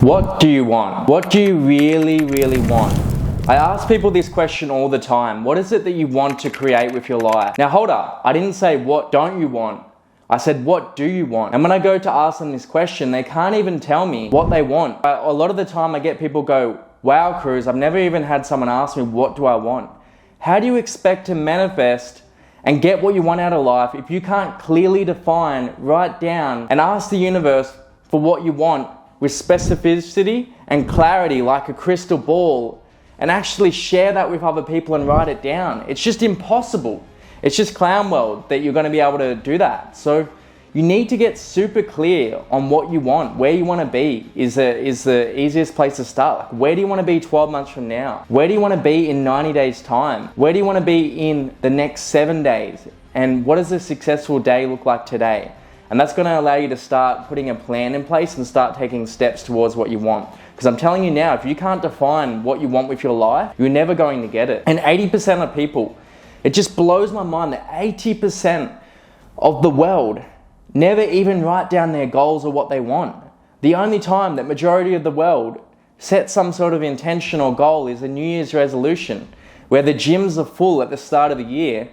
What do you want? What do you really want? I ask people this question all the time. What is it that you want to create with your life? Now hold up, I didn't say what don't you want. I said what do you want? And when I go to ask them this question, they can't even tell me what they want. A lot of the time I get people go, wow Kruze, I've never even had someone ask me what do I want? How do you expect to manifest and get what you want out of life if you can't clearly define, write down and ask the universe for what you want with specificity and clarity like a crystal ball and actually share that with other people and write it down? It's just impossible. It's just clown world that you're going to be able to do that. So you need to get super clear on what you want, where you want to be is the easiest place to start. Like, where do you want to be 12 months from now? Where do you want to be in 90 days time? Where do you want to be in the next 7 days? And what does a successful day look like today? And that's going to allow you to start putting a plan in place and start taking steps towards what you want. Because I'm telling you now, if you can't define what you want with your life, you're never going to get it. And 80% of people, it just blows my mind that 80% of the world never even write down their goals or what they want. The only time that majority of the world set some sort of intention or goal is a New Year's resolution, where the gyms are full at the start of the year.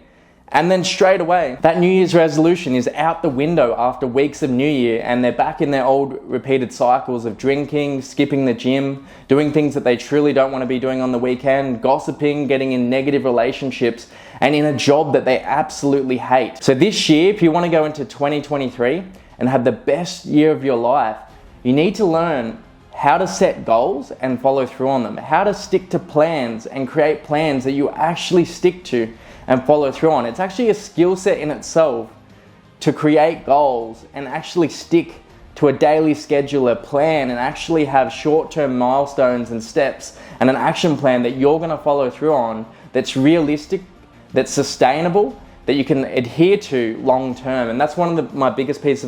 And then straight away, that New Year's resolution is out the window after weeks of New Year, and they're back in their old repeated cycles of drinking, skipping the gym, doing things that they truly don't want to be doing on the weekend, gossiping, getting in negative relationships, and in a job that they absolutely hate. So this year, if you want to go into 2023 and have the best year of your life, you need to learn how to set goals and follow through on them, how to stick to plans and create plans that you actually stick to and follow through on. It's actually a skill set in itself to create goals and actually stick to a daily schedule, a plan, and actually have short-term milestones and steps and an action plan that you're gonna follow through on, that's realistic, that's sustainable, that you can adhere to long-term. And that's one of my biggest pieces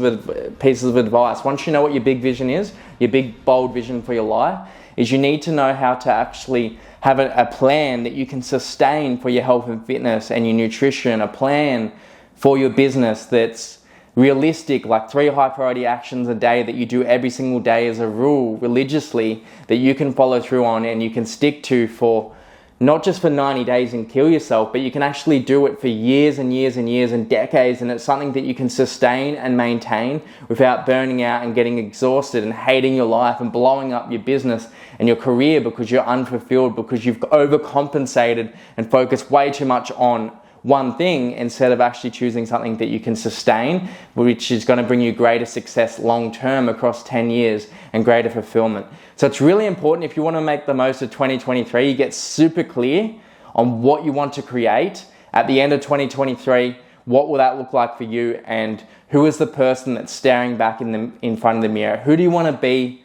of advice. Once you know what your big vision is, your big bold vision for your life, is you need to know how to actually have a plan that you can sustain for your health and fitness and your nutrition, a plan for your business that's realistic, like 3 high priority actions a day that you do every single day as a rule religiously, that you can follow through on and you can stick to for not just for 90 days and kill yourself, but you can actually do it for years and years and years and decades, and it's something that you can sustain and maintain without burning out and getting exhausted and hating your life and blowing up your business and your career because you're unfulfilled, because you've overcompensated and focused way too much on one thing instead of actually choosing something that you can sustain, which is going to bring you greater success long term across 10 years and greater fulfillment. So it's really important, if you want to make the most of 2023, you get super clear on what you want to create at the end of 2023. What will that look like for you, and who is the person that's staring back in front of the mirror? Who do you want to be?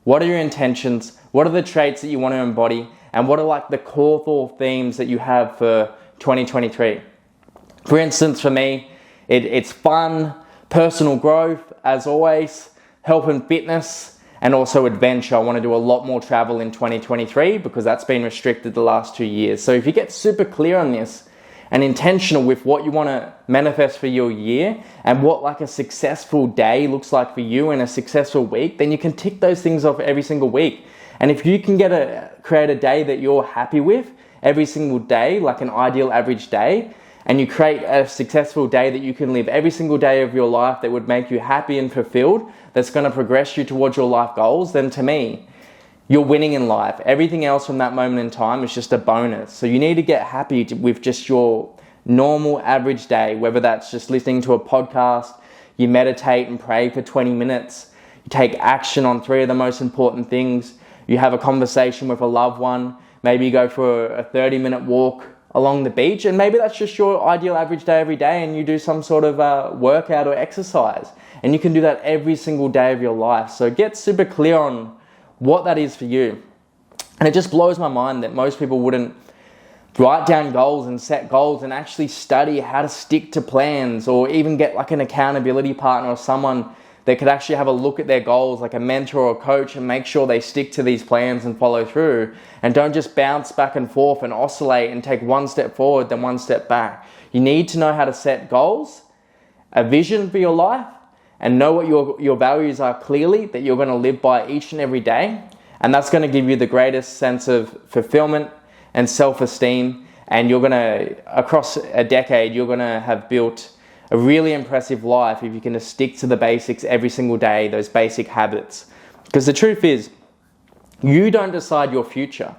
What are your intentions? What are the traits that you want to embody? And what are like the core themes that you have for 2023? For instance, for me, it's fun, personal growth, as always, health and fitness, and also adventure. I want to do a lot more travel in 2023 because that's been restricted the last 2 years. So if you get super clear on this and intentional with what you want to manifest for your year and what like a successful day looks like for you and a successful week, then you can tick those things off every single week. And if you can create a day that you're happy with every single day, like an ideal average day, and you create a successful day that you can live every single day of your life that would make you happy and fulfilled, that's going to progress you towards your life goals, then to me, you're winning in life. Everything else from that moment in time is just a bonus. So you need to get happy with just your normal average day, whether that's just listening to a podcast, you meditate and pray for 20 minutes, you take action on 3 of the most important things, you have a conversation with a loved one, maybe you go for a 30-minute walk along the beach, and maybe that's just your ideal average day every day, and you do some sort of workout or exercise, and you can do that every single day of your life. So get super clear on what that is for you. And it just blows my mind that most people wouldn't write down goals and set goals and actually study how to stick to plans, or even get like an accountability partner or someone that could actually have a look at their goals, like a mentor or coach, and make sure they stick to these plans and follow through, and don't just bounce back and forth and oscillate and take 1 step forward then 1 step back. You need to know how to set goals, a vision for your life, and know what your values are clearly that you're going to live by each and every day. And that's going to give you the greatest sense of fulfillment and self-esteem. And you're going to, across a decade, you're going to have built a really impressive life if you can just stick to the basics every single day, those basic habits. Because the truth is, you don't decide your future.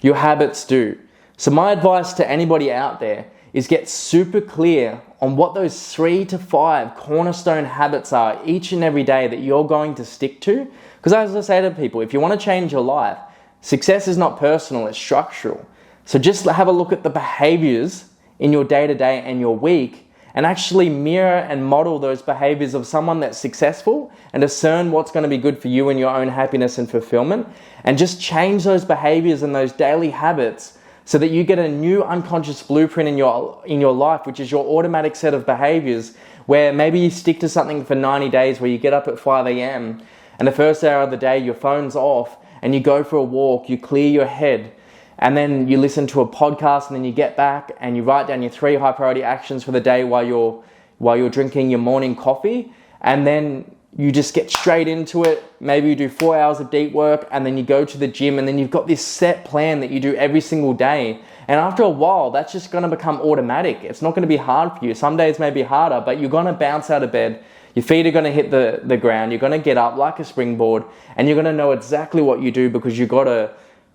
Your habits do. So my advice to anybody out there is get super clear on what those 3 to 5 cornerstone habits are each and every day that you're going to stick to. Because as I say to people, if you want to change your life, success is not personal, it's structural. So just have a look at the behaviors in your day-to-day and your week and actually mirror and model those behaviors of someone that's successful and discern what's going to be good for you and your own happiness and fulfillment, and just change those behaviors and those daily habits so that you get a new unconscious blueprint in your life, which is your automatic set of behaviors, where maybe you stick to something for 90 days where you get up at 5 a.m. and the first hour of the day your phone's off and you go for a walk, you clear your head, and then you listen to a podcast, and then you get back and you write down your 3 high priority actions for the day while you're drinking your morning coffee, and then you just get straight into it. Maybe you do 4 hours of deep work, and then you go to the gym, and then you've got this set plan that you do every single day. And after a while, that's just going to become automatic. It's not going to be hard for you. Some days may be harder, but you're going to bounce out of bed. Your feet are going to hit the ground. You're going to get up like a springboard, and you're going to know exactly what you do because you've got a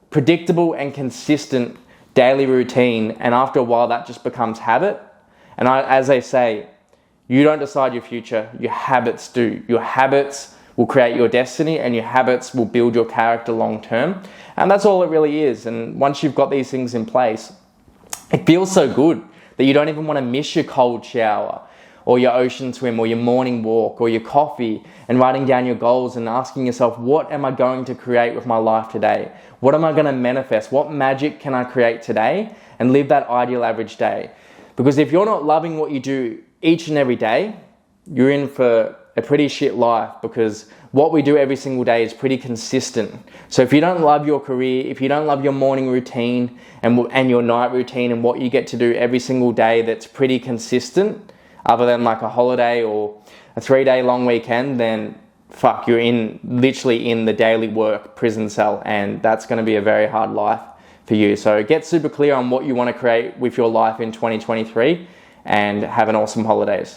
predictable and consistent daily routine. And after a while, that just becomes habit. And as they say, you don't decide your future, your habits do. Your habits will create your destiny, and your habits will build your character long term. And that's all it really is. And once you've got these things in place, it feels so good that you don't even want to miss your cold shower or your ocean swim or your morning walk or your coffee, and writing down your goals and asking yourself, what am I going to create with my life today? What am I going to manifest? What magic can I create today? And live that ideal average day. Because if you're not loving what you do each and every day, you're in for a pretty shit life, because what we do every single day is pretty consistent. So if you don't love your career, if you don't love your morning routine and your night routine and what you get to do every single day that's pretty consistent, other than like a holiday or a 3-day long weekend, then fuck, you're literally in the daily work prison cell, and that's going to be a very hard life for you. So get super clear on what you want to create with your life in 2023, and have an awesome holidays.